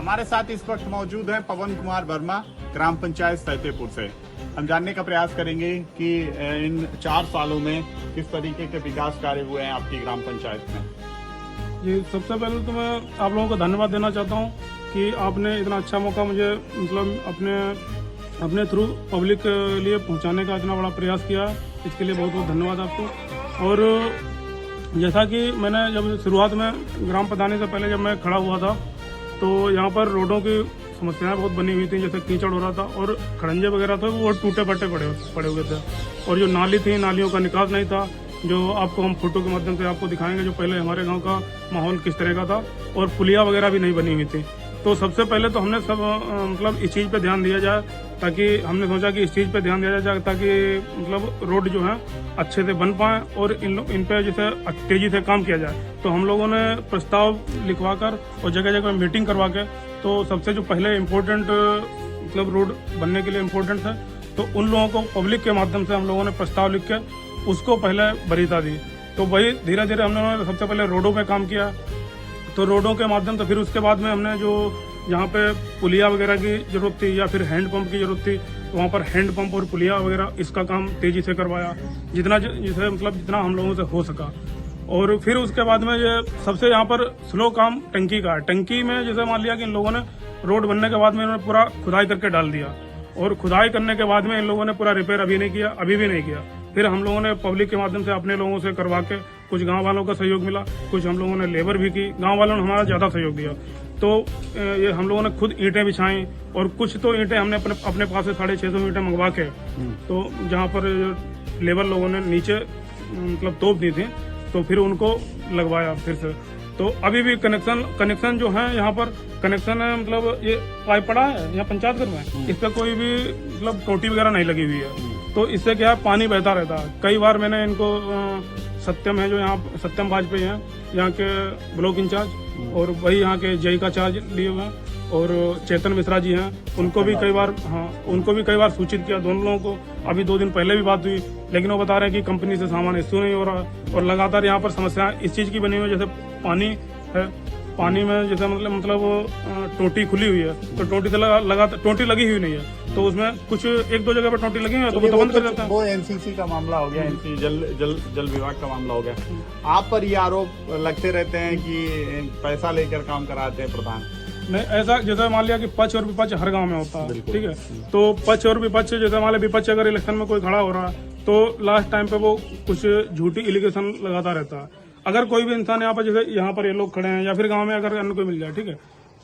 हमारे साथ इस वक्त मौजूद हैं पवन कुमार वर्मा, ग्राम पंचायत सैतेपुर से। हम जानने का प्रयास करेंगे कि इन 4 सालों में किस तरीके के विकास कार्य हुए हैं आपकी ग्राम पंचायत में। जी, सबसे पहले तो मैं आप लोगों को धन्यवाद देना चाहता हूँ कि आपने इतना अच्छा मौका मुझे अपने थ्रू पब्लिक के लिए पहुँचाने का इतना बड़ा प्रयास किया। इसके लिए बहुत बहुत धन्यवाद आपको। और जैसा कि मैंने जब शुरुआत में ग्राम प्रधानी से पहले जब मैं खड़ा हुआ था तो यहाँ पर रोडों की समस्याएं बहुत बनी हुई थी, जैसे कीचड़ हो रहा था और खड़ंजे वगैरह थे वो टूटे फटे पड़े हुए थे। और जो नाली थी, नालियों का निकास नहीं था, जो आपको हम फोटो के माध्यम से आपको दिखाएंगे जो पहले हमारे गांव का माहौल किस तरह का था। और पुलिया वगैरह भी नहीं बनी हुई थी। तो सबसे पहले तो हमने सब इस चीज़ पे ध्यान दिया जाए, ताकि हमने सोचा कि इस चीज़ पे ध्यान दिया जाए ताकि रोड जो है अच्छे से बन पाए और इन पे जैसे तेजी से काम किया जाए। तो हम लोगों ने प्रस्ताव लिखवा कर और जगह जगह मीटिंग करवा के, तो सबसे जो पहले इम्पोर्टेंट रोड बनने के लिए इम्पोर्टेंट है, तो उन लोगों को पब्लिक के माध्यम से हम लोगों ने प्रस्ताव लिख के उसको पहले वरीयता दी। तो वही धीरे धीरे हमने सबसे पहले रोडों पे काम किया। तो रोडों के माध्यम से फिर उसके बाद में हमने जो जहाँ पे पुलिया वगैरह की जरूरत थी या फिर हैंडपंप की जरूरत थी, तो वहाँ पर हैंडपंप और पुलिया वगैरह इसका काम तेजी से करवाया, जितना हम लोगों से हो सका। और फिर उसके बाद में ये सबसे यहाँ पर स्लो काम टंकी का है। टंकी में जैसे मान लिया कि इन लोगों ने रोड बनने के बाद में इन्होंने पूरा खुदाई करके डाल दिया, और खुदाई करने के बाद में इन लोगों ने पूरा रिपेयर अभी भी नहीं किया। फिर हम लोगों ने पब्लिक के माध्यम से अपने लोगों से करवा के, कुछ गांव वालों का सहयोग मिला, कुछ हम लोगों ने लेबर भी की, गांव वालों ने हमारा ज्यादा सहयोग दिया। तो ये हम लोगों ने खुद ईंटें बिछाई, और कुछ तो ईंटें हमने अपने पास से 650 ईंटें मंगवा के, तो जहाँ पर लेबर लोगों ने नीचे तोप दी थी, तो फिर उनको लगवाया फिर से। तो अभी भी कनेक्शन जो है यहाँ पर कनेक्शन है, ये पाइप पड़ा है यहाँ पंचायत घर में, इस पर कोई भी टोटी वगैरह नहीं लगी हुई है। तो इससे क्या है, पानी बहता रहता है। कई बार मैंने इनको सत्यम है जो यहाँ सत्यम वाजपेयी हैं, यहाँ के ब्लॉक इंचार्ज, और वही यहाँ के जेई का चार्ज लिए हुए हैं, और चेतन मिश्रा जी हैं, उनको भी कई बार सूचित किया, दोनों लोगों को। अभी 2 दिन पहले भी बात हुई, लेकिन वो बता रहे हैं कि कंपनी से सामान इश्यू नहीं हो रहा। और लगातार यहाँ पर समस्या इस चीज की बनी हुई है, जैसे पानी है, पानी में जैसे टोटी खुली हुई है, तो टोटी से लगातार टोटी लगी हुई नहीं है, तो उसमें कुछ 1-2 जगह पर टोटी लगी हुई है, तो वो तो बंद कर देता है। वो एनसीसी का मामला हो गया, एनसी जल विभाग का मामला हो गया। आप पर ये आरोप लगते रहते हैं कि पैसा लेकर काम कराते हैं प्रधान। नहीं, ऐसा जैसे मान लिया कि पक्ष और विपक्ष हर गांव में होता है, ठीक है। तो पक्ष और विपक्ष, जैसे मान लिया विपक्ष अगर इलेक्शन में कोई खड़ा हो रहा है तो लास्ट टाइम पे वो कुछ झूठी एलिगेशन लगाता रहता है। अगर कोई भी इंसान यहाँ पर, जैसे यहाँ पर ये लोग खड़े हैं या फिर गांव में अगर अन्य कोई मिल जाए, ठीक है,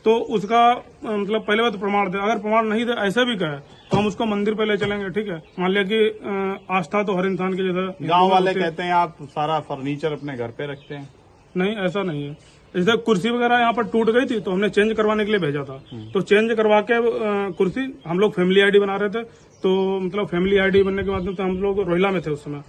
तो उसका पहले बात प्रमाण दे। अगर प्रमाण नहीं दे, ऐसे भी कहे, तो हम उसको मंदिर पे ले चलेंगे, ठीक है। मान लिया कि आस्था तो हर इंसान की, जैसे गाँव वाले कहते हैं आप सारा फर्नीचर अपने घर पे रखते हैं। नहीं, ऐसा नहीं है। जैसे कुर्सी वगैरह यहाँ पर टूट गई थी, तो हमने चेंज करवाने के लिए भेजा था। तो चेंज करवा के कुर्सी, हम लोग फैमिली आईडी बना रहे थे, तो फैमिली आईडी बनने के माध्यम से हम लोग रोहिला में थे उस समय।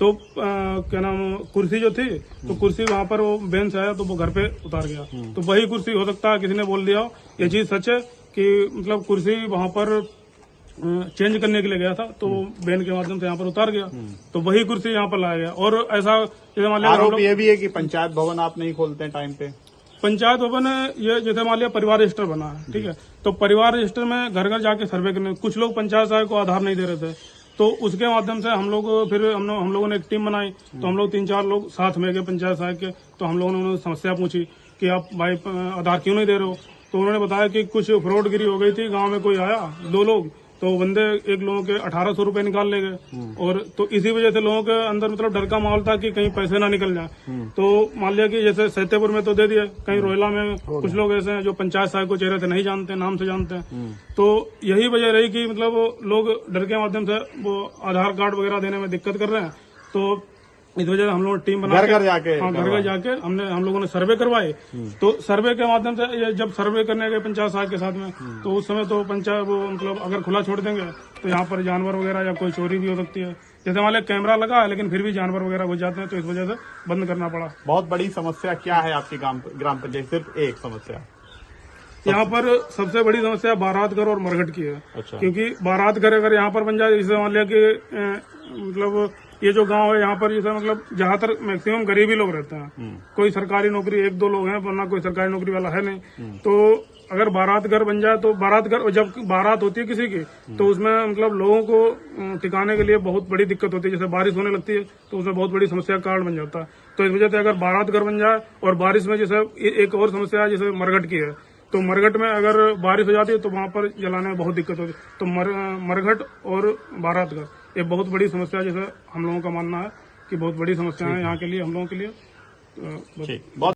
तो क्या नाम, कुर्सी जो थी, तो कुर्सी वहाँ पर वो बेंच आया तो वो घर पे उतार गया। तो वही कुर्सी हो सकता है किसी ने बोल दिया, ये चीज सच है कि कुर्सी वहाँ पर चेंज करने के लिए गया था, तो बैन के माध्यम से यहाँ पर उतार गया, तो वही कुर्सी यहाँ पर लाया गया। और ऐसा जैसे मान लिया, आरोप ये भी है कि पंचायत भवन आप नहीं खोलते हैं टाइम पे। पंचायत भवन ये जैसे मान लिया परिवार रजिस्टर बना है, ठीक है, तो परिवार रजिस्टर में घर घर जाके सर्वे करने, कुछ लोग पंचायत सहायक को आधार नहीं दे रहे थे, तो उसके माध्यम से हम लोगों ने एक टीम बनाई। तो हम लोग 3-4 लोग साथ में गए पंचायत सहायक के, तो हम लोगों ने समस्या पूछी कि आप भाई आधार क्यों नहीं दे रहे हो। तो उन्होंने बताया कि कुछ फ्रॉडगिरी हो गई थी, गाँव में कोई आया 2 लोग, तो बंदे एक लोगों के 1800 रुपए निकाल ले गए। और तो इसी वजह से लोगों के अंदर डर का माहौल था कि कहीं पैसे ना निकल जाए। तो मान लिया कि जैसे सैतेपुर में तो दे दिए, कहीं रोहिला में कुछ लोग ऐसे हैं जो पंचायत सहायक को चेहरे से नहीं जानते, नाम से जानते हैं। तो यही वजह रही कि लोग डर के माध्यम से वो आधार कार्ड वगैरह देने में दिक्कत कर रहे हैं। तो इस वजह से हम लोग टीम बना घर जाके हम लोगों ने सर्वे करवाए। तो सर्वे के माध्यम से जब सर्वे करने गए पंचायत सहायक के साथ में, तो उस समय तो पंचायत वो अगर खुला छोड़ देंगे तो यहाँ पर जानवर वगैरह या कोई चोरी भी हो सकती है। जैसे मान लिया कैमरा लगा है, लेकिन फिर भी जानवर वगैरह घुस जाते हैं, तो इस वजह से बंद करना पड़ा। बहुत बड़ी समस्या क्या है आपकी ग्राम पंचायत? सिर्फ एक समस्या यहाँ पर सबसे बड़ी समस्या बारात घर और मरघट की है। अच्छा। क्योंकि बारात घर अगर यहाँ पर बन जाए, जैसे मान लिया कि ये जो गांव है यहाँ पर जैसे ज्यादातर मैक्सिमम गरीब ही लोग रहते हैं। कोई सरकारी नौकरी 1-2 लोग हैं, वरना कोई सरकारी नौकरी वाला है नहीं। तो अगर बारात घर बन जाए तो बारात घर, जब बारात होती है किसी की तो उसमें मतलब लोगों को टिकाने के लिए बहुत बड़ी दिक्कत होती है। जैसे बारिश होने लगती है तो उसमें बहुत बड़ी समस्या का कारण बन जाता है। तो इस वजह से अगर बारात घर बन जाए, और बारिश में जैसे एक और समस्या है जैसे मरघट की है, तो मरघट में अगर बारिश हो जाती है तो वहां पर जलाने में बहुत दिक्कत होती है। तो मरघट और बारात घर ये बहुत बड़ी समस्या, जैसे हम लोगों का मानना है कि बहुत बड़ी समस्या है यहाँ के लिए, हम लोगों के लिए। ठीक, बहुत